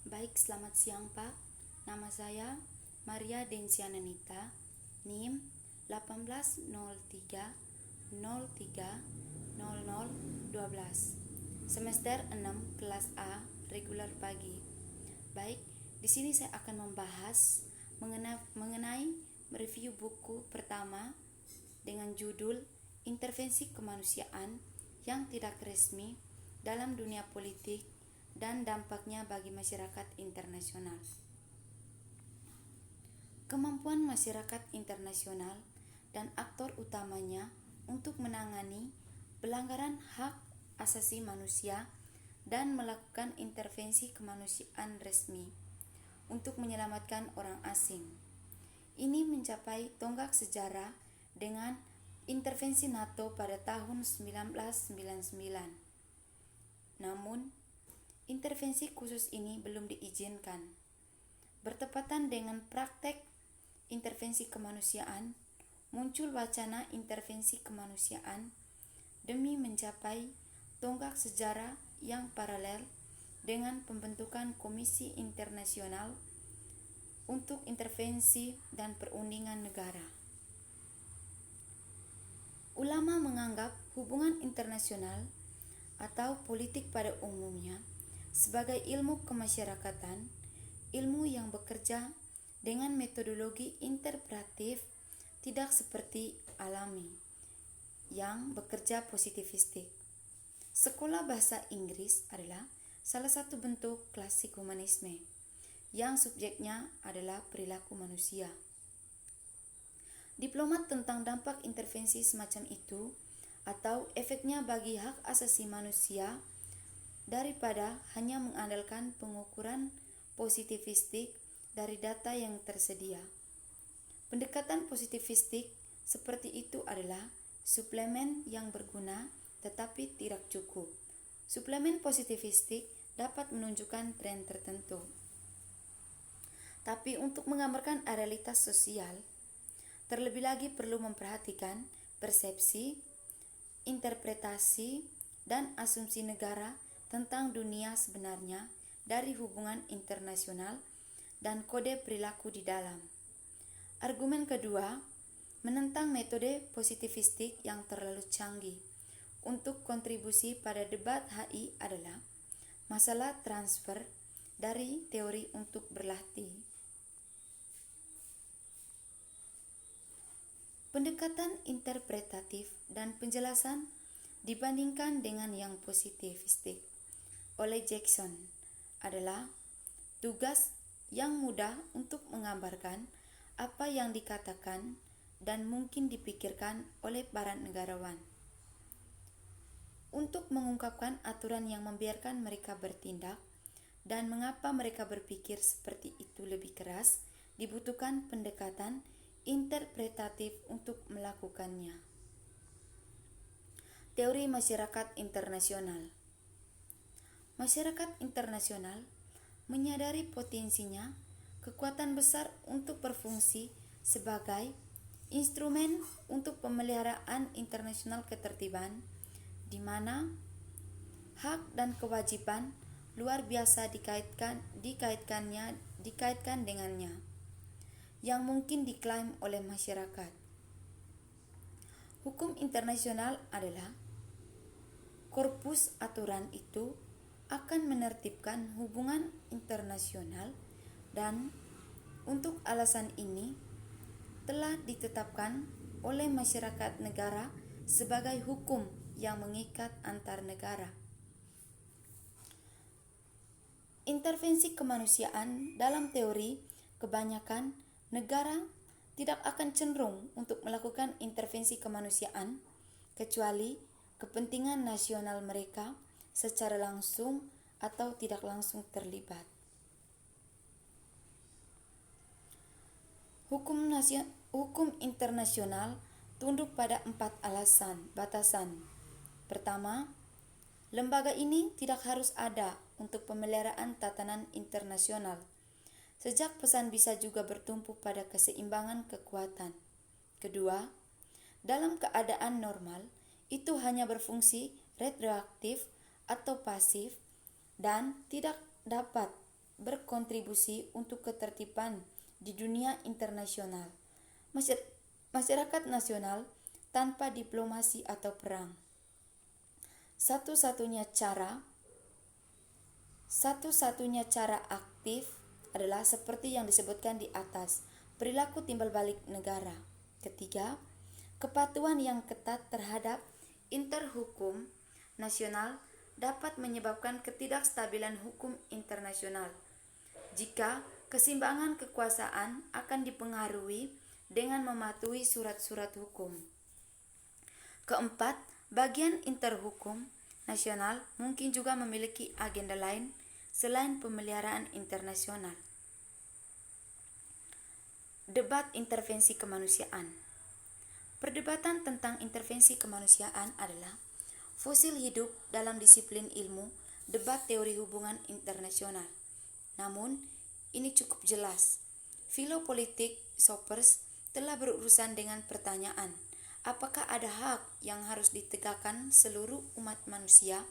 Baik, selamat siang Pak. Nama saya Maria Densiana Nita, NIM 1803030012, semester 6 kelas A, reguler pagi. Baik, di sini saya akan membahas mengenai review buku pertama dengan judul Intervensi Kemanusiaan yang Tidak Resmi dalam Dunia Politik dan Dampaknya bagi Masyarakat Internasional. Kemampuan masyarakat internasional dan aktor utamanya untuk menangani pelanggaran hak asasi manusia dan melakukan intervensi kemanusiaan resmi untuk menyelamatkan orang asing. Ini mencapai tonggak sejarah dengan intervensi NATO pada tahun 1999. Namun, intervensi khusus ini belum diizinkan. Bertepatan dengan praktek intervensi kemanusiaan, muncul wacana intervensi kemanusiaan demi mencapai tonggak sejarah yang paralel dengan pembentukan Komisi Internasional untuk Intervensi dan Perundingan Negara. Ulama menganggap hubungan internasional atau politik pada umumnya sebagai ilmu kemasyarakatan, ilmu yang bekerja dengan metodologi interpretatif, tidak seperti alami yang bekerja positivistik. Sekolah bahasa Inggris adalah salah satu bentuk klasik humanisme yang subjeknya adalah perilaku manusia. Diplomat tentang dampak intervensi semacam itu atau efeknya bagi hak asasi manusia daripada hanya mengandalkan pengukuran positivistik dari data yang tersedia. Pendekatan positivistik seperti itu adalah suplemen yang berguna tetapi tidak cukup. Suplemen positivistik dapat menunjukkan tren tertentu. Tapi untuk menggambarkan realitas sosial, terlebih lagi perlu memperhatikan persepsi, interpretasi, dan asumsi negara tentang dunia sebenarnya dari hubungan internasional dan kode perilaku di dalam. Argumen kedua, menentang metode positivistik yang terlalu canggih untuk kontribusi pada debat HI adalah masalah transfer dari teori untuk berlatih. Pendekatan interpretatif dan penjelasan dibandingkan dengan yang positivistik oleh Jackson adalah tugas yang mudah untuk menggambarkan apa yang dikatakan dan mungkin dipikirkan oleh para negarawan. Untuk mengungkapkan aturan yang membiarkan mereka bertindak dan mengapa mereka berpikir seperti itu lebih keras, dibutuhkan pendekatan interpretatif untuk melakukannya. Teori masyarakat internasional. Masyarakat internasional menyadari potensinya kekuatan besar untuk berfungsi sebagai instrumen untuk pemeliharaan internasional ketertiban, di mana hak dan kewajiban luar biasa dikaitkan dengannya, yang mungkin diklaim oleh masyarakat. Hukum internasional adalah korpus aturan itu akan menertibkan hubungan internasional dan untuk alasan ini telah ditetapkan oleh masyarakat negara sebagai hukum yang mengikat antar negara. Intervensi kemanusiaan dalam teori kebanyakan negara tidak akan cenderung untuk melakukan intervensi kemanusiaan kecuali kepentingan nasional mereka secara langsung atau tidak langsung terlibat. Hukum internasional tunduk pada 4 batasan. Pertama, lembaga ini tidak harus ada untuk pemeliharaan tatanan internasional. Sejak pesan bisa juga bertumpu pada keseimbangan kekuatan. Kedua, dalam keadaan normal, itu hanya berfungsi retroaktif atau pasif dan tidak dapat berkontribusi untuk ketertiban di dunia internasional. Masyarakat nasional tanpa diplomasi atau perang. Satu-satunya cara aktif adalah seperti yang disebutkan di atas, perilaku timbal balik negara. Ketiga, kepatuhan yang ketat terhadap interhukum nasional dapat menyebabkan ketidakstabilan hukum internasional jika keseimbangan kekuasaan akan dipengaruhi dengan mematuhi surat-surat hukum. Keempat, bagian interhukum nasional mungkin juga memiliki agenda lain selain pemeliharaan internasional. Debat intervensi kemanusiaan. Perdebatan tentang intervensi kemanusiaan adalah fosil hidup dalam disiplin ilmu debat teori hubungan internasional. Namun, ini cukup jelas. Filopolitik Soppers telah berurusan dengan pertanyaan, apakah ada hak yang harus ditegakkan seluruh umat manusia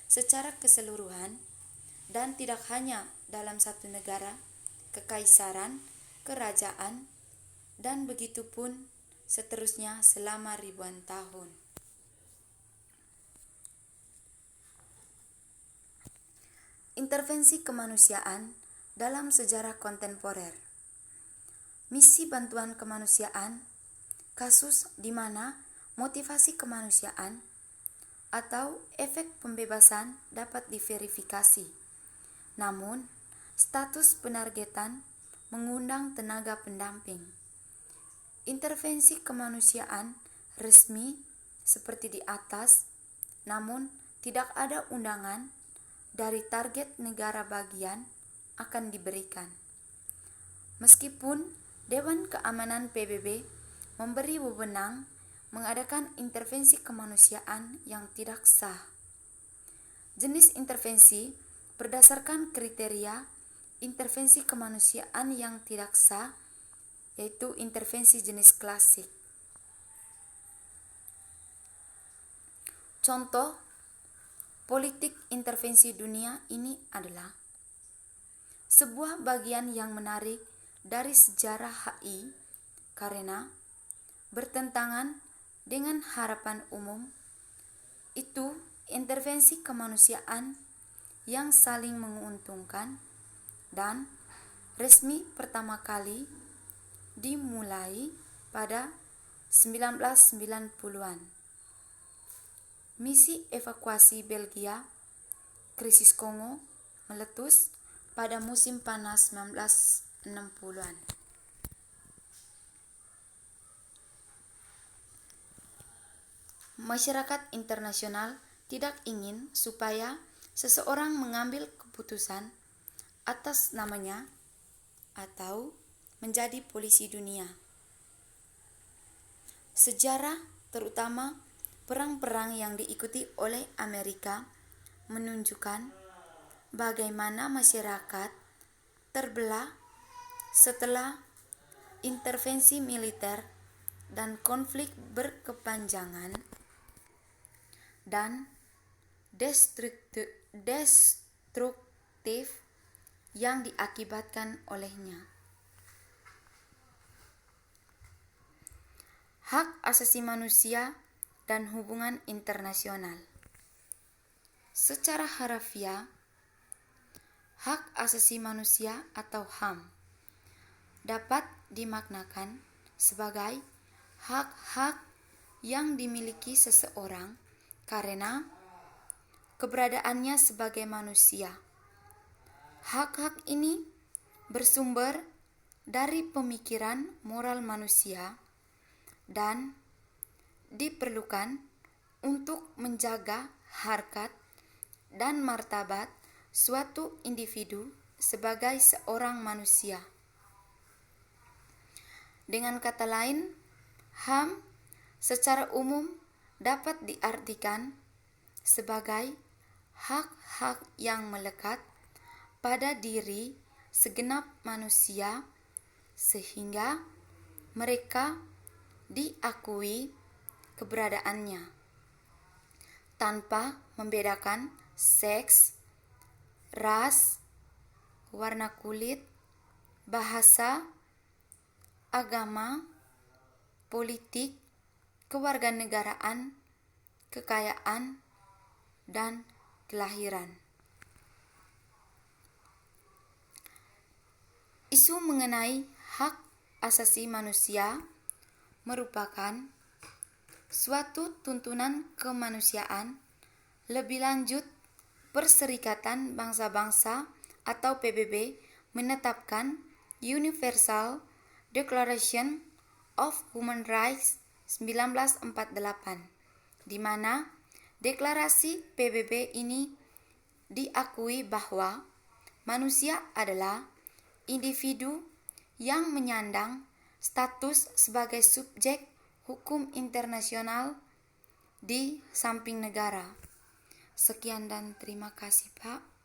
secara keseluruhan dan tidak hanya dalam satu negara, kekaisaran, kerajaan, dan begitu pun seterusnya selama ribuan tahun. Intervensi kemanusiaan dalam sejarah kontemporer. Misi bantuan kemanusiaan, kasus di mana motivasi kemanusiaan atau efek pembebasan dapat diverifikasi. Namun, status penargetan mengundang tenaga pendamping. Intervensi kemanusiaan resmi seperti di atas, namun tidak ada undangan dari target negara bagian akan diberikan. Meskipun Dewan Keamanan PBB memberi wewenang mengadakan intervensi kemanusiaan yang tidak sah. Jenis intervensi berdasarkan kriteria intervensi kemanusiaan yang tidak sah, yaitu intervensi jenis klasik. Contoh politik intervensi dunia ini adalah sebuah bagian yang menarik dari sejarah HI karena bertentangan dengan harapan umum, itu intervensi kemanusiaan yang saling menguntungkan dan resmi pertama kali dimulai pada 1990-an. Misi evakuasi Belgia, krisis Kongo meletus pada musim panas 1960-an. Masyarakat internasional tidak ingin supaya seseorang mengambil keputusan atas namanya atau menjadi polisi dunia. Sejarah, terutama perang-perang yang diikuti oleh Amerika, menunjukkan bagaimana masyarakat terbelah setelah intervensi militer dan konflik berkepanjangan dan destruktif yang diakibatkan olehnya. Hak asasi manusia dan hubungan internasional. Secara harafiah, hak asasi manusia atau HAM dapat dimaknakan sebagai hak-hak yang dimiliki seseorang karena keberadaannya sebagai manusia. Hak-hak ini bersumber dari pemikiran moral manusia dan diperlukan untuk menjaga harkat dan martabat suatu individu sebagai seorang manusia. Dengan kata lain, HAM secara umum dapat diartikan sebagai hak-hak yang melekat pada diri segenap manusia sehingga mereka diakui keberadaannya tanpa membedakan seks, ras, warna kulit, bahasa, agama, politik, kewarganegaraan, kekayaan, dan kelahiran. Isu mengenai hak asasi manusia merupakan suatu tuntunan kemanusiaan. Lebih lanjut, Perserikatan Bangsa-Bangsa atau PBB menetapkan Universal Declaration of Human Rights 1948, di mana deklarasi PBB ini diakui bahwa manusia adalah individu yang menyandang status sebagai subjek hukum internasional di samping negara. Sekian dan terima kasih, Pak.